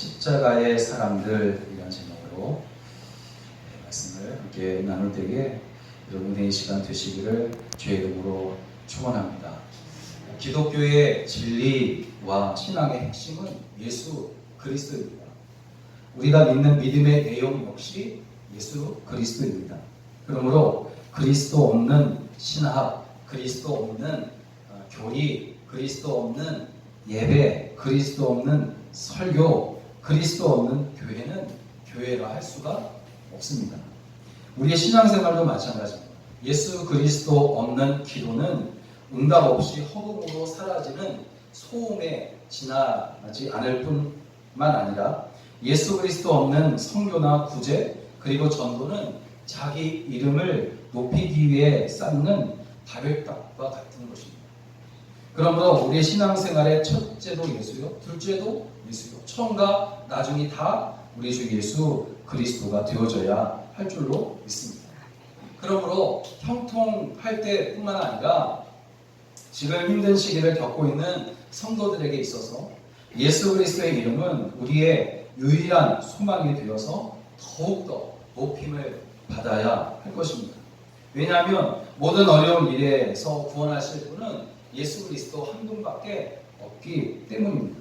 십자가의 사람들이라는 제목으로 말씀을 함께 나눌 때에 여러분의 시간 되시기를 주의 이름으로 축원합니다. 기독교의 진리와 신앙의 핵심은 예수 그리스도입니다. 우리가 믿는 믿음의 내용 역시 예수 그리스도입니다. 그러므로 그리스도 없는 신학, 그리스도 없는 교리, 그리스도 없는 예배, 그리스도 없는 설교, 그리스도 없는 교회는 교회라 할 수가 없습니다. 우리의 신앙생활도 마찬가지입니다. 예수 그리스도 없는 기도는 응답 없이 허공으로 사라지는 소음에 지나지 않을 뿐만 아니라 예수 그리스도 없는 선교나 구제 그리고 전도는 자기 이름을 높이기 위해 쌓는 다혈값과 같은 것입니다. 그러므로 우리의 신앙생활의 첫째도 예수요, 둘째도 예수요, 처음과 나중이 다 우리 주 예수 그리스도가 되어져야 할 줄로 믿습니다. 그러므로 형통할 때뿐만 아니라 지금 힘든 시기를 겪고 있는 성도들에게 있어서 예수 그리스도의 이름은 우리의 유일한 소망이 되어서 더욱더 높임을 받아야 할 것입니다. 왜냐하면 모든 어려운 일에서 구원하실 분은 예수 그리스도 한 분밖에 없기 때문입니다.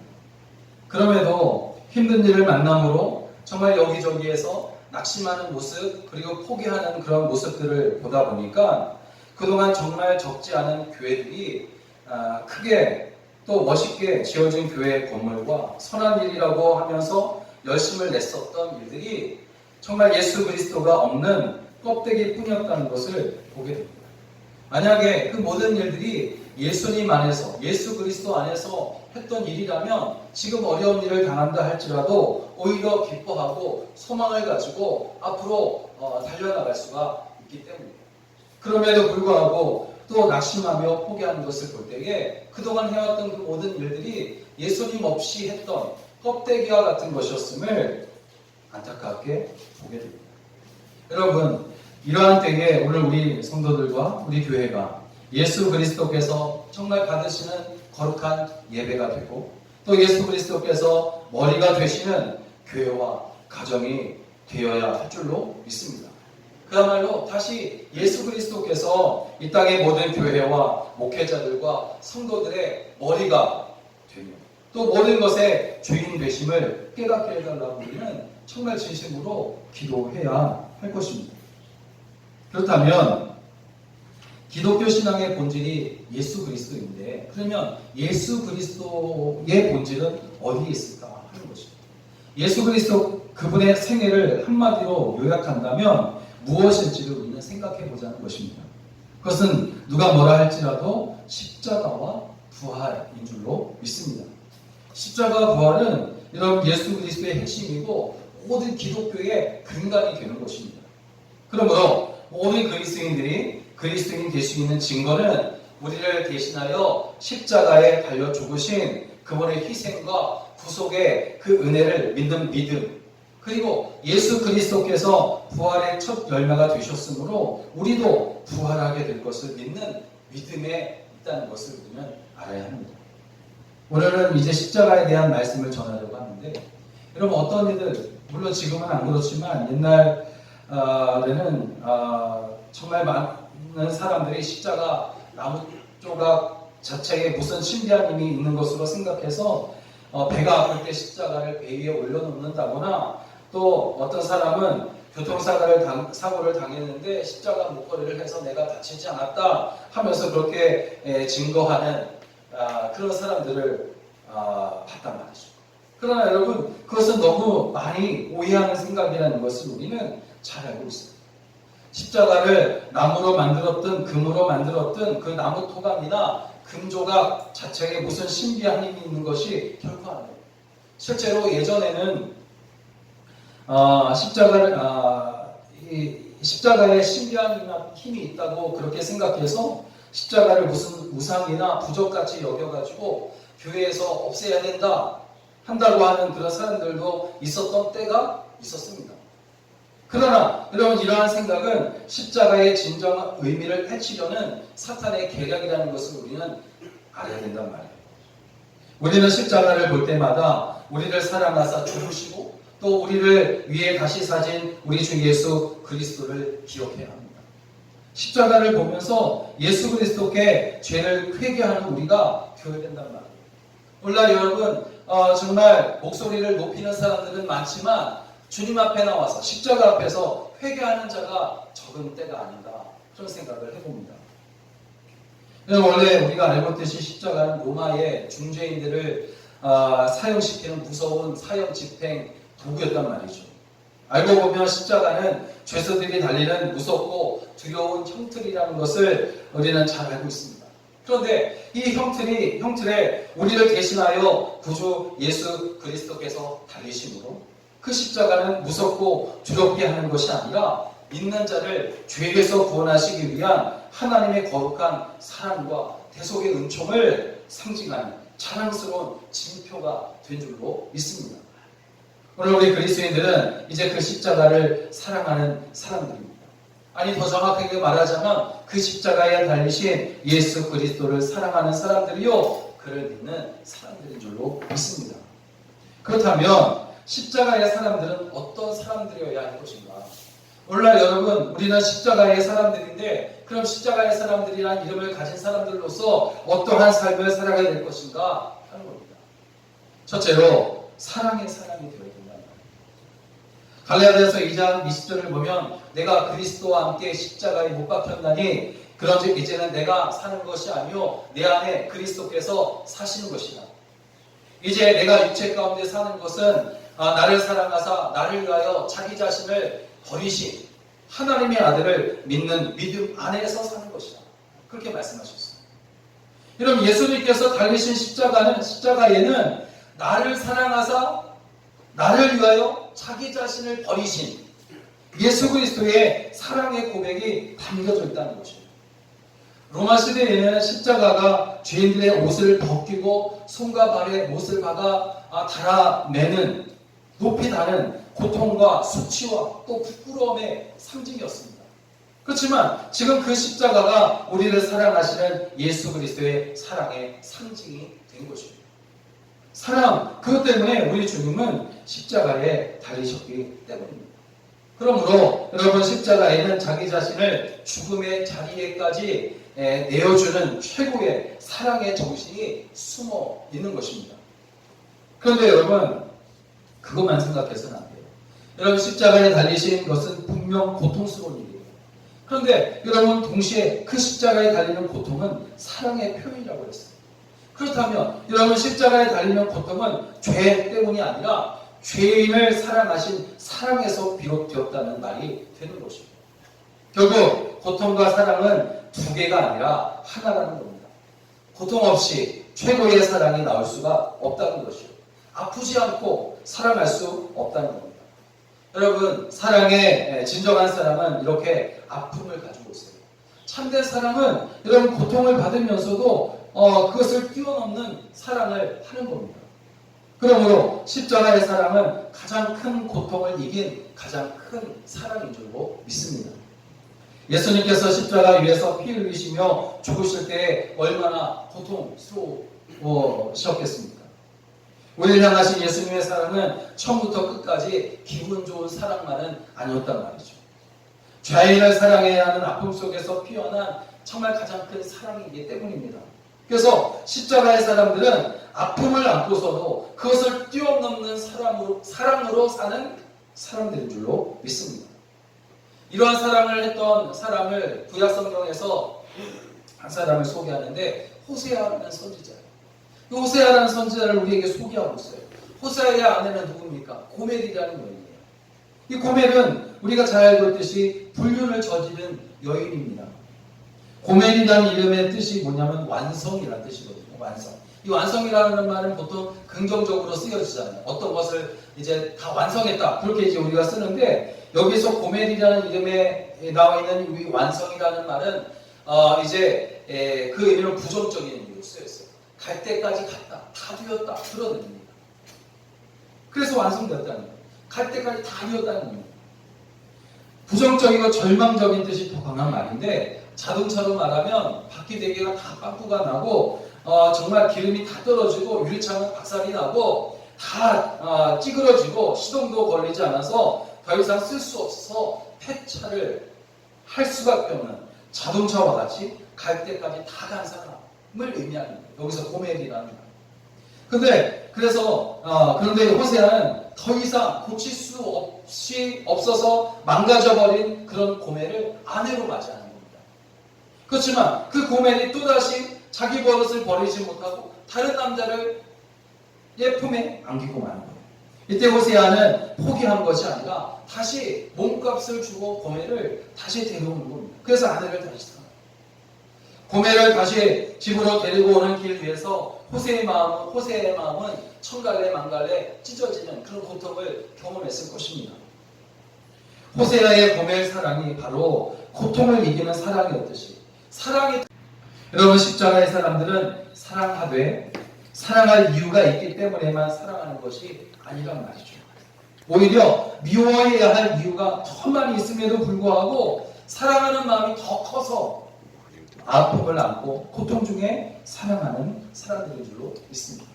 그럼에도 힘든 일을 만남으로 정말 여기저기에서 낙심하는 모습 그리고 포기하는 그런 모습들을 보다 보니까 그동안 정말 적지 않은 교회들이 크게 또 멋있게 지어진 교회 건물과 선한 일이라고 하면서 열심을 냈었던 일들이 정말 예수 그리스도가 없는 껍데기 뿐이었다는 것을 보게 됩니다. 만약에 그 모든 일들이 예수님 안에서, 예수 그리스도 안에서 했던 일이라면 지금 어려운 일을 당한다 할지라도 오히려 기뻐하고 소망을 가지고 앞으로 달려나갈 수가 있기 때문입니다. 그럼에도 불구하고 또 낙심하며 포기하는 것을 볼 때에 그동안 해왔던 그 모든 일들이 예수님 없이 했던 껍데기와 같은 것이었음을 안타깝게 보게 됩니다. 여러분, 이러한 때에 오늘 우리 성도들과 우리 교회가 예수 그리스도께서 정말 받으시는 거룩한 예배가 되고 또 예수 그리스도께서 머리가 되시는 교회와 가정이 되어야 할 줄로 믿습니다. 그야말로 다시 예수 그리스도께서 이 땅의 모든 교회와 목회자들과 성도들의 머리가 되며 또 모든 것의 주인 되심을 깨닫게 해달라고 우리는 정말 진심으로 기도해야 할 것입니다. 그렇다면 기독교 신앙의 본질이 예수 그리스도인데 그러면 예수 그리스도의 본질은 어디에 있을까 하는 것입니다. 예수 그리스도 그분의 생애를 한마디로 요약한다면 무엇일지를 우리는 생각해 보자는 것입니다. 그것은 누가 뭐라 할지라도 십자가와 부활인 줄로 믿습니다. 십자가 부활은 여러분 예수 그리스도의 핵심이고 모든 기독교의 근간이 되는 것입니다. 그러므로 모든 그리스도인들이 그리스도인 될 수 있는 증거는 우리를 대신하여 십자가에 달려 죽으신 그분의 희생과 구속의 그 은혜를 믿는 믿음 그리고 예수 그리스도께서 부활의 첫 열매가 되셨으므로 우리도 부활하게 될 것을 믿는 믿음에 있다는 것을 우리는 알아야 합니다. 오늘은 이제 십자가에 대한 말씀을 전하려고 하는데 여러분 어떤 이들 물론 지금은 안 그렇지만 옛날에는 정말 많은 사람들이 십자가 나무 조각 자체에 무슨 신비한 힘이 있는 것으로 생각해서 배가 아플 때 십자가를 배 위에 올려놓는다거나 또 어떤 사람은 교통사고를 당했는데 십자가 목걸이를 해서 내가 다치지 않았다 하면서 그렇게 증거하는 그런 사람들을 봤단 말이죠. 그러나 여러분 그것은 너무 많이 오해하는 생각이라는 것을 우리는 잘 알고 있습니다. 십자가를 나무로 만들었든 금으로 만들었든 그 나무 토감이나 금조각 자체에 무슨 신비한 힘이 있는 것이 결코 아니에요. 실제로 예전에는 십자가에 신비한 힘이 있다고 그렇게 생각해서 십자가를 무슨 우상이나 부적같이 여겨가지고 교회에서 없애야 된다 한다고 하는 그런 사람들도 있었던 때가 있었습니다. 그러나 여러분 이러한 생각은 십자가의 진정한 의미를 해치려는 사탄의 계략이라는 것을 우리는 알아야 된단 말이에요. 우리는 십자가를 볼 때마다 우리를 사랑하사 죽으시고 또 우리를 위해 다시 사신 우리 주 예수 그리스도를 기억해야 합니다. 십자가를 보면서 예수 그리스도께 죄를 회개하는 우리가 되어야 된단 말이에요. 오늘날 여러분 정말 목소리를 높이는 사람들은 많지만 주님 앞에 나와서 십자가 앞에서 회개하는 자가 적은 때가 아닌가 그런 생각을 해봅니다. 원래 우리가 알고 있듯이 십자가는 로마의 중죄인들을 사형시키는 무서운 사형 집행 도구였단 말이죠. 알고 보면 십자가는 죄수들이 달리는 무섭고 두려운 형틀이라는 것을 우리는 잘 알고 있습니다. 그런데 이 형틀에 우리를 대신하여 구주 예수 그리스도께서 달리심으로 그 십자가는 무섭고 두렵게 하는 것이 아니라 믿는 자를 죄에서 구원하시기 위한 하나님의 거룩한 사랑과 대속의 은총을 상징하는 자랑스러운 징표가 된 줄로 믿습니다. 오늘 우리 그리스도인들은 이제 그 십자가를 사랑하는 사람들입니다. 아니 더 정확하게 말하자면 그 십자가에 달리신 예수 그리스도를 사랑하는 사람들이요 그를 믿는 사람들인 줄로 믿습니다. 그렇다면 십자가의 사람들은 어떤 사람들이어야 할 것인가? 오늘날 여러분 우리는 십자가의 사람들인데 그럼 십자가의 사람들이란 이름을 가진 사람들로서 어떠한 삶을 살아가야 될 것인가 하는 겁니다. 첫째로 사랑의 사람이 되어야 된다. 갈라디아서 2장 20절을 보면 내가 그리스도와 함께 십자가에 못 박혔나니 그런즉 이제는 내가 사는 것이 아니요 내 안에 그리스도께서 사시는 것이다. 이제 내가 육체 가운데 사는 것은 나를 사랑하사 나를 위하여 자기 자신을 버리신 하나님의 아들을 믿는 믿음 안에서 사는 것이다. 그렇게 말씀하셨어요. 여러분 예수님께서 달리신 십자가에는 나를 사랑하사 나를 위하여 자기 자신을 버리신 예수 그리스도의 사랑의 고백이 담겨져 있다는 것입니다. 로마 시대에는 십자가가 죄인들의 옷을 벗기고 손과 발에 못을 박아 달아내는 높이 다는 고통과 수치와 또 부끄러움의 상징이었습니다. 그렇지만 지금 그 십자가가 우리를 사랑하시는 예수 그리스도의 사랑의 상징이 된 것입니다. 사랑, 그것 때문에 우리 주님은 십자가에 달리셨기 때문입니다. 그러므로 여러분 십자가에는 자기 자신을 죽음의 자리에까지 내어주는 최고의 사랑의 정신이 숨어 있는 것입니다. 그런데 여러분 그것만 생각해서는 안 돼요. 여러분 십자가에 달리신 것은 분명 고통스러운 일이에요. 그런데 여러분 동시에 그 십자가에 달리는 고통은 사랑의 표현이라고 했어요. 그렇다면 여러분 십자가에 달리는 고통은 죄 때문이 아니라 죄인을 사랑하신 사랑에서 비롯되었다는 말이 되는 것입니다. 결국 고통과 사랑은 두 개가 아니라 하나라는 겁니다. 고통 없이 최고의 사랑이 나올 수가 없다는 것이요. 아프지 않고 사랑할 수 없다는 겁니다. 여러분 사랑의 진정한 사랑은 이렇게 아픔을 가지고 있어요. 참된 사랑은 여러분 고통을 받으면서도 그것을 뛰어넘는 사랑을 하는 겁니다. 그러므로 십자가의 사랑은 가장 큰 고통을 이긴 가장 큰 사랑인 줄로 믿습니다. 예수님께서 십자가 위에서 피 흘리시며 죽으실 때 얼마나 고통스러우셨겠습니까? 우리를 향하신 예수님의 사랑은 처음부터 끝까지 기분 좋은 사랑만은 아니었단 말이죠. 죄인을 사랑해야 하는 아픔 속에서 피어난 정말 가장 큰 사랑이기 때문입니다. 그래서 십자가의 사람들은 아픔을 안고서도 그것을 뛰어넘는 사랑으로 사는 사람들인 줄로 믿습니다. 이러한 사랑을 했던 사람을 구약 성경에서 한 사람을 소개하는데 호세아라는 선지자예요. 이 호세아라는 선지자를 우리에게 소개하고 있어요. 호세아의 아내는 누굽니까? 고멜이라는 여인이에요. 이 고멜은 우리가 잘 알고 있듯이 불륜을 저지른 여인입니다. 고멜이라는 이름의 뜻이 뭐냐면 완성이라는 뜻이거든요. 완성. 이 완성이라는 말은 보통 긍정적으로 쓰여지잖아요. 어떤 것을 이제 다 완성했다. 그렇게 이제 우리가 쓰는데 여기서 고멜이라는 이름에 나와 있는 이 완성이라는 말은 이제 그 의미는 부정적인 의미로 쓰였어요. 갈 때까지 갔다. 다 되었다. 그런 의미입니다. 그래서 완성되었다는 거예요. 갈 때까지 다 되었다는 겁니다. 부정적이고 절망적인 뜻이 더 강한 말인데 자동차로 말하면 바퀴 4개가 다 빵꾸가 나고 정말 기름이 다 떨어지고 유리창은 박살이 나고 다 찌그러지고 시동도 걸리지 않아서 더 이상 쓸 수 없어서 폐차를 할 수밖에 없는 자동차와 같이 갈 때까지 다 간 사람을 의미하는 거예요. 여기서 고멜이라는 거예요. 그런데 호세아는 더 이상 고칠 수 없어서 망가져버린 그런 고멜을 아내로 맞이하는 겁니다. 그렇지만 그 고멜이 또다시 자기 버릇을 버리지 못하고 다른 남자를 품에 안기고 마는 거예요. 이때 호세아는 포기한 것이 아니라 다시 몸값을 주고 고멜을 다시 데려오는 겁니다. 그래서 아내를 다시 사랑해요. 고멜을 다시 집으로 데리고 오는 길 위에서 호세의 마음은 천갈래 만갈래 찢어지는 그런 고통을 경험했을 것입니다. 호세아의 고멜 사랑이 바로 고통을 이기는 사랑이었듯이 여러분, 십자가의 사람들은 사랑하되 사랑할 이유가 있기 때문에만 사랑하는 것이 아니란 말이죠. 오히려 미워해야 할 이유가 더 많이 있음에도 불구하고 사랑하는 마음이 더 커서 아픔을 안고 고통 중에 사랑하는 사람들인 줄로 믿습니다.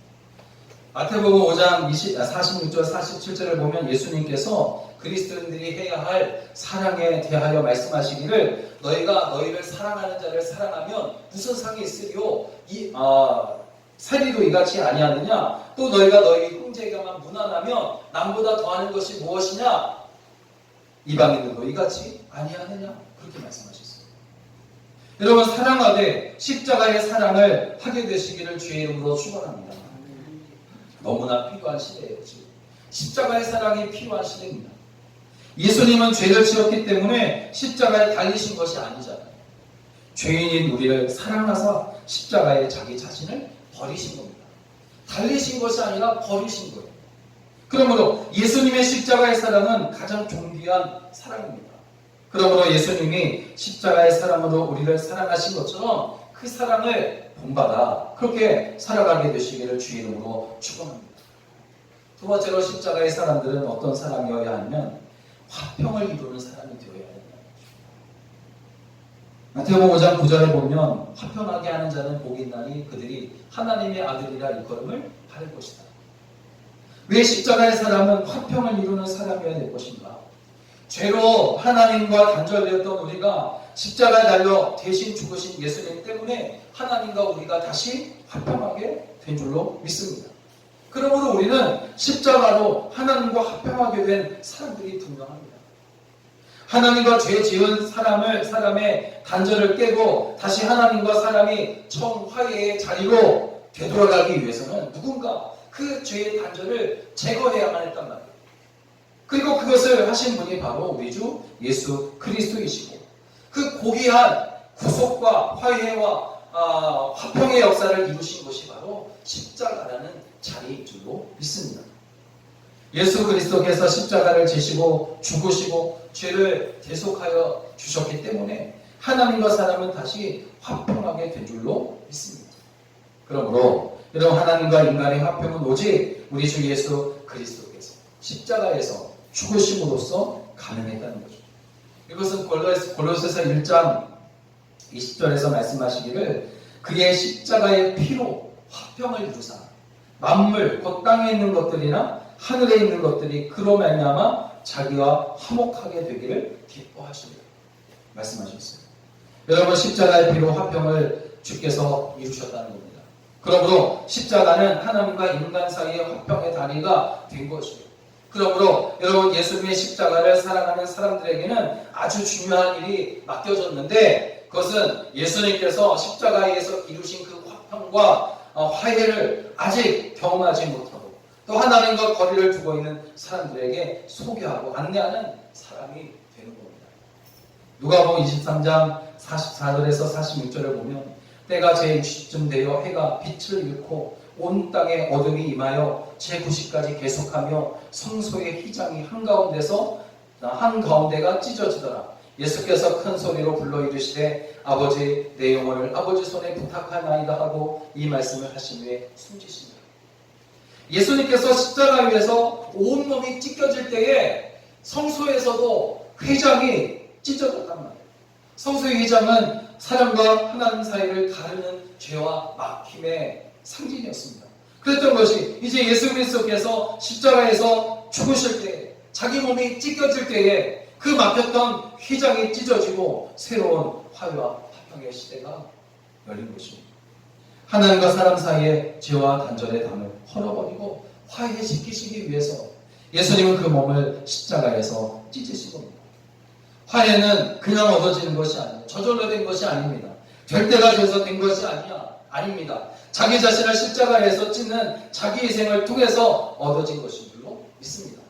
마태복음 5장 46절 47절을 보면 예수님께서 그리스도인들이 해야 할 사랑에 대하여 말씀하시기를 너희가 너희를 사랑하는 자를 사랑하면 무슨 상이 있으리요? 세리도 이같이 아니하느냐? 또 너희가 너희 형제에게만 무난하면 남보다 더하는 것이 무엇이냐? 이방인들도 이같이 아니하느냐? 그렇게 말씀하셨어요. 여러분, 사랑하되 십자가의 사랑을 하게 되시기를 주의 이름으로 축원합니다. 너무나 필요한 시대예요. 지금 십자가의 사랑이 필요한 시대입니다. 예수님은 죄를 지었기 때문에 십자가에 달리신 것이 아니잖아요. 죄인인 우리를 사랑하사 십자가에 자기 자신을 버리신 겁니다. 달리신 것이 아니라 버리신 거예요. 그러므로 예수님의 십자가의 사랑은 가장 존귀한 사랑입니다. 그러므로 예수님이 십자가의 사랑으로 우리를 사랑하신 것처럼 그 사랑을 본받아 그렇게 살아가게 되시기를 주의 이름으로 축원합니다. 두 번째로 십자가의 사람들은 어떤 사람이어야 하냐면 화평을 이루는 사람이 되어야 된다. 마태복음 5장 9절에 보면 화평하게 하는 자는 복이 있나니 그들이 하나님의 아들이라 일컬음을 받을 것이다. 왜 십자가의 사람은 화평을 이루는 사람이어야 될 것인가? 죄로 하나님과 단절되었던 우리가 십자가에 달려 대신 죽으신 예수님 때문에 하나님과 우리가 다시 화평하게 된 줄로 믿습니다. 그러므로 우리는 십자가로 하나님과 화평하게 된 사람들이 분명합니다. 하나님과 죄 지은 사람의 단절을 깨고 다시 하나님과 사람이 청화해의 자리로 되돌아가기 위해서는 누군가 그 죄의 단절을 제거해야만 했단 말이에요. 그리고 그것을 하신 분이 바로 우리 주 예수 그리스도이시고 그 고귀한 구속과 화해와 화평의 역사를 이루신 것이 바로 십자가라는 자리인 줄로 믿습니다. 예수 그리스도께서 십자가를 지시고 죽으시고 죄를 대속하여 주셨기 때문에 하나님과 사람은 다시 화평하게 된 줄로 믿습니다. 그러므로 여러분, 하나님과 인간의 화평은 오직 우리 주 예수 그리스도께서 십자가에서 죽으심으로써 가능했다는 거죠. 이것은 골로새서 1장 20절에서 말씀하시기를 그의 십자가의 피로 화평을 이루사 만물 곧 땅에 있는 것들이나 하늘에 있는 것들이 그로 말미암아 자기와 화목하게 되기를 기뻐하시리라 말씀하셨어요. 여러분, 십자가의 피로 화평을 주께서 이루셨다는 겁니다. 그러므로 십자가는 하나님과 인간 사이의 화평의 다리가 된 것이에요. 그러므로 여러분, 예수님의 십자가를 사랑하는 사람들에게는 아주 중요한 일이 맡겨졌는데 그것은 예수님께서 십자가에서 이루신 그 화평과 화해를 아직 경험하지 못하고 또 하나님과 거리를 두고 있는 사람들에게 소개하고 안내하는 사람이 되는 겁니다. 누가복음 23장 44절에서 46절을 보면 때가 제60쯤 되어 해가 빛을 잃고 온 땅에 어둠이 임하여 제90까지 계속하며 성소의 휘장이 한가운데가 찢어지더라. 예수께서 큰 소리로 불러 이르시되 아버지 내 영혼을 아버지 손에 부탁하나이다 하고 이 말씀을 하신 후에 숨지시니라. 예수님께서 십자가 위에서 온몸이 찢겨질 때에 성소에서도 휘장이 찢어졌단 말이에요. 성소의 휘장은 사람과 하나님 사이를 가르는 죄와 막힘의 상징이었습니다. 그랬던 것이 이제 예수 그리스도께서 십자가에서 죽으실 때, 자기 몸이 찢겨질 때에 그 막혔던 휘장이 찢어지고 새로운 화해와 화평의 시대가 열린 것입니다. 하나님과 사람 사이의 죄와 단절의 담을 헐어버리고 화해시키시기 위해서 예수님은 그 몸을 십자가에서 찢으신 겁니다. 화해는 그냥 얻어지는 것이 아니에요. 저절로 된 것이 아닙니다. 될 때가 돼서 된 것이 아닙니다. 자기 자신을 십자가에서 찢는 자기 희생을 통해서 얻어진 것인 줄로 믿습니다.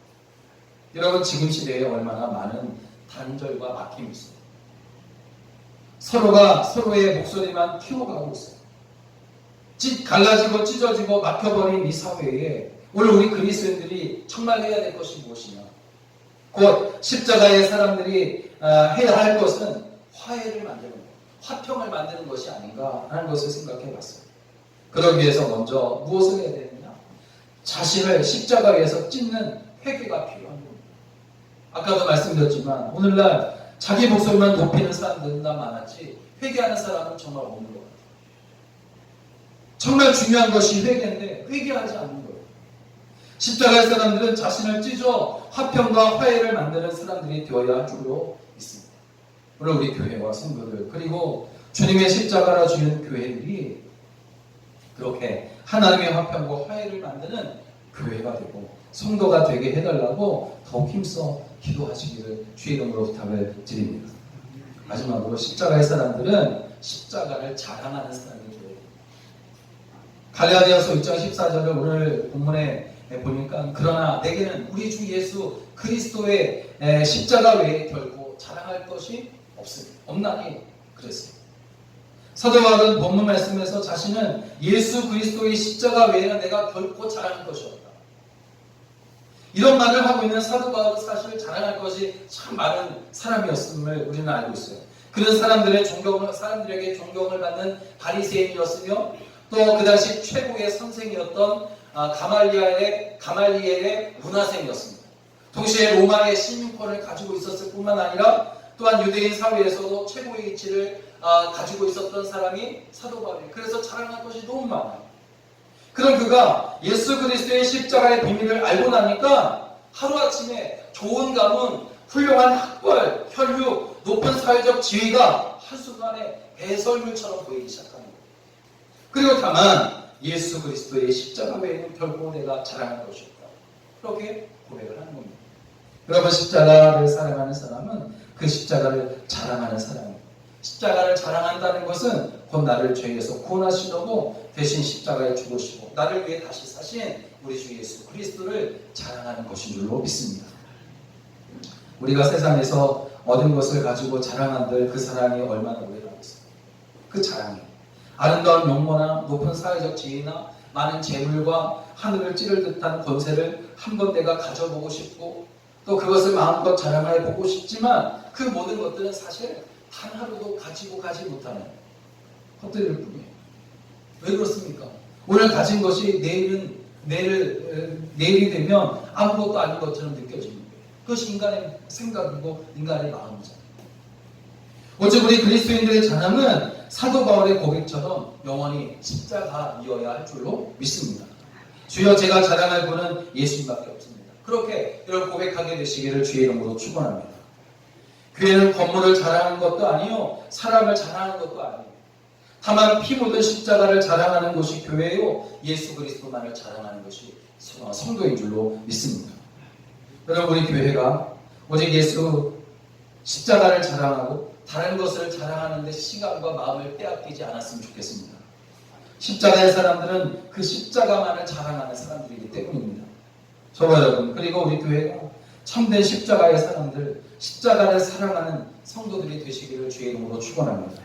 여러분, 지금 시대에 얼마나 많은 단절과 막힘이 있어요. 서로가 서로의 목소리만 키워가고 있어요. 갈라지고 찢어지고 막혀버린 이 사회에 오늘 우리 그리스도인들이 정말 해야 될 것이 무엇이냐? 곧 십자가의 사람들이 해야 할 것은 화해를 만드는 것, 화평을 만드는 것이 아닌가 하는 것을 생각해 봤어요. 그러기 위해서 먼저 무엇을 해야 되느냐? 자신을 십자가에서 찢는 회개가 필요한 겁니다. 아까도 말씀드렸지만 오늘날 자기 목소리만 높이는 사람들은 다 많았지 회개하는 사람은 정말 없는 것 같아요. 정말 중요한 것이 회개인데 회개하지 않는 거예요. 십자가의 사람들은 자신을 찢어 화평과 화해를 만드는 사람들이 되어야 할 줄로 믿습니다. 오늘 우리 교회와 성도들 그리고 주님의 십자가라 주는 교회들이 그렇게 하나님의 화평과 화해를 만드는 교회가 되고 성도가 되게 해달라고 더욱 힘써 기도하시기를 주의 이름으로 부탁을 드립니다. 마지막으로 십자가의 사람들은 십자가를 자랑하는 사람이 되어야 됩니다. 갈라디아서 6장 14절을 오늘 본문에 보니까 그러나 내게는 우리 주 예수 그리스도의 십자가 외에 결코 자랑할 것이 없나니 그랬어요. 사도 바울은 본문 말씀에서 자신은 예수 그리스도의 십자가 외에는 내가 결코 자랑할 것이 없다. 이런 말을 하고 있는 사도 바울은 사실 자랑할 것이 참 많은 사람이었음을 우리는 알고 있어요. 그런 사람들에게 존경을 받는 바리새인이었으며 또 그 당시 최고의 선생이었던 가말리엘의 문화생이었습니다. 동시에 로마의 시민권을 가지고 있었을 뿐만 아니라 또한 유대인 사회에서도 최고의 위치를 가지고 있었던 사람이 사도 바울이에요. 그래서 자랑할 것이 너무 많아요. 그런 그가 예수 그리스도의 십자가의 비밀을 알고 나니까 하루아침에 좋은 가문, 훌륭한 학벌, 혈육, 높은 사회적 지위가 한순간에 배설물처럼 보이기 시작합니다. 그리고 다만 예수 그리스도의 십자가 외에는 결코 내가 자랑할 것이 없다. 그렇게 고백을 하는 겁니다. 여러분, 십자가를 사랑하는 사람은 그 십자가를 자랑하는 사람입니다. 십자가를 자랑한다는 것은 곧 나를 죄에서 구원하시려고 대신 십자가에 죽으시고 나를 위해 다시 사신 우리 주 예수 그리스도를 자랑하는 것인 줄로 믿습니다. 우리가 세상에서 얻은 것을 가지고 자랑한들 그 사랑이 얼마나 오래가겠어요. 그 자랑이 아름다운 명모나 높은 사회적 지위나 많은 재물과 하늘을 찌를 듯한 권세를 한번 내가 가져보고 싶고 또 그것을 마음껏 자랑해 보고 싶지만 그 모든 것들은 사실 단 하루도 가지고 가지 못하는 것들일 뿐이에요. 왜 그렇습니까? 오늘 가진 것이 내일이 되면 아무것도 아닌 것처럼 느껴지는 거예요. 그것이 인간의 생각이고 인간의 마음이잖아요. 어째 우리 그리스도인들의 자랑은 사도 바울의 고백처럼 영원히 십자가이어야 할 줄로 믿습니다. 주여 제가 자랑할 분은 예수님밖에 없습니다. 그렇게 이런 고백하게 되시기를 주의 이름으로 축원합니다. 교회는 건물을 자랑하는 것도 아니요 사람을 자랑하는 것도 아니에요. 다만 피 묻은 십자가를 자랑하는 곳이 교회요 예수 그리스도만을 자랑하는 것이 성도인 줄로 믿습니다. 여러분, 우리 교회가 오직 예수 십자가를 자랑하고 다른 것을 자랑하는데 시간과 마음을 빼앗기지 않았으면 좋겠습니다. 십자가의 사람들은 그 십자가만을 자랑하는 사람들이기 때문입니다. 저와 여러분 그리고 우리 교회가 참된 십자가의 사람들, 십자가를 사랑하는 성도들이 되시기를 주의 이름으로 축원합니다.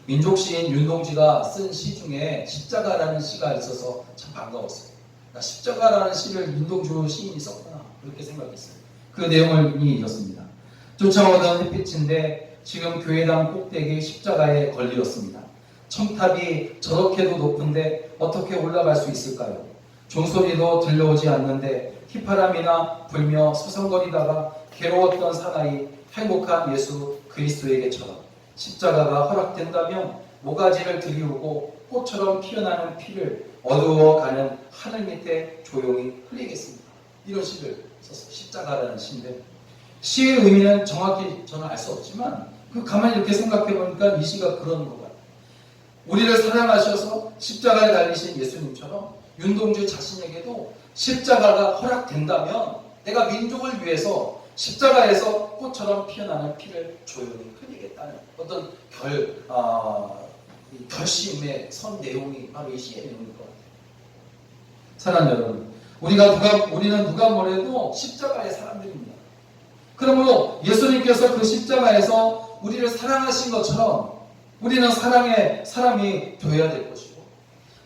민족 시인 윤동주가 쓴 시 중에 십자가라는 시가 있어서 참 반가웠어요. 나 십자가라는 시를 윤동주 시인이 썼구나 그렇게 생각했어요. 그 내용을 이렇습니다. 쫓아오던 햇빛인데 지금 교회당 꼭대기 십자가에 걸리었습니다. 첨탑이 저렇게도 높은데 어떻게 올라갈 수 있을까요? 종소리도 들려오지 않는데 휘파람이나 불며 서성거리다가 괴로웠던 사나이 행복한 예수 그리스도에게처럼 십자가가 허락된다면 모가지를 들이우고 꽃처럼 피어나는 피를 어두워가는 하늘 밑에 조용히 흘리겠습니다. 이런 시를 썼어요. 십자가라는 시인데 시의 의미는 정확히 저는 알 수 없지만 가만히 이렇게 생각해 보니까 이 시가 그런 것 같아요. 우리를 사랑하셔서 십자가에 달리신 예수님처럼 윤동주 자신에게도 십자가가 허락된다면 내가 민족을 위해서 십자가에서 꽃처럼 피어나는 피를 조용히 흘리겠다는 어떤 결심의 선 내용이 바로 이 시의 내용인 것 같아요. 사랑하는 여러분, 우리는 누가 뭐래도 십자가의 사람들입니다. 그러므로 예수님께서 그 십자가에서 우리를 사랑하신 것처럼 우리는 사랑의 사람이 되어야 될 것이고,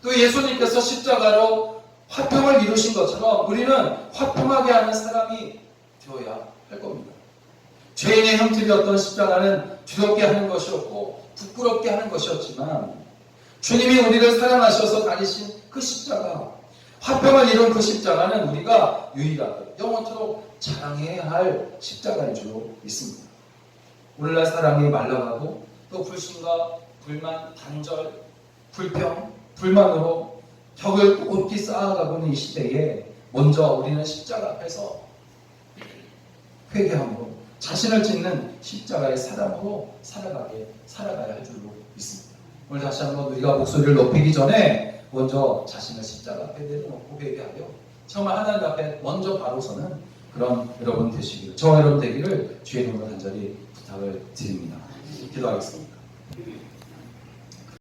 또 예수님께서 십자가로 화평을 이루신 것처럼 우리는 화평하게 하는 사람이 되어야 할 겁니다. 죄인의 형틀이었던 십자가는 두렵게 하는 것이었고 부끄럽게 하는 것이었지만, 주님이 우리를 사랑하셔서 다니신 그 십자가, 화평을 이룬 그 십자가는 우리가 유일하게 영원토록 자랑해야 할 십자가인 줄 믿습니다. 오늘날 사랑이 말라가고 또 불신과 불만, 단절, 불평, 불만으로 벽을 높이 쌓아가고 있는 이 시대에 먼저 우리는 십자가 앞에서 회개함으로 자신을 찢는 십자가의 사람으로 살아가야 할 줄로 믿습니다. 오늘 다시 한번 우리가 목소리를 높이기 전에 먼저 자신을 십자가 앞에 내려놓고 회개하여 정말 하나님 앞에 먼저 바로 서는 그런 여러분 되시기를, 저와 여러분 되기를 주의 이름으로 간절히 부탁을 드립니다. 기도하겠습니다.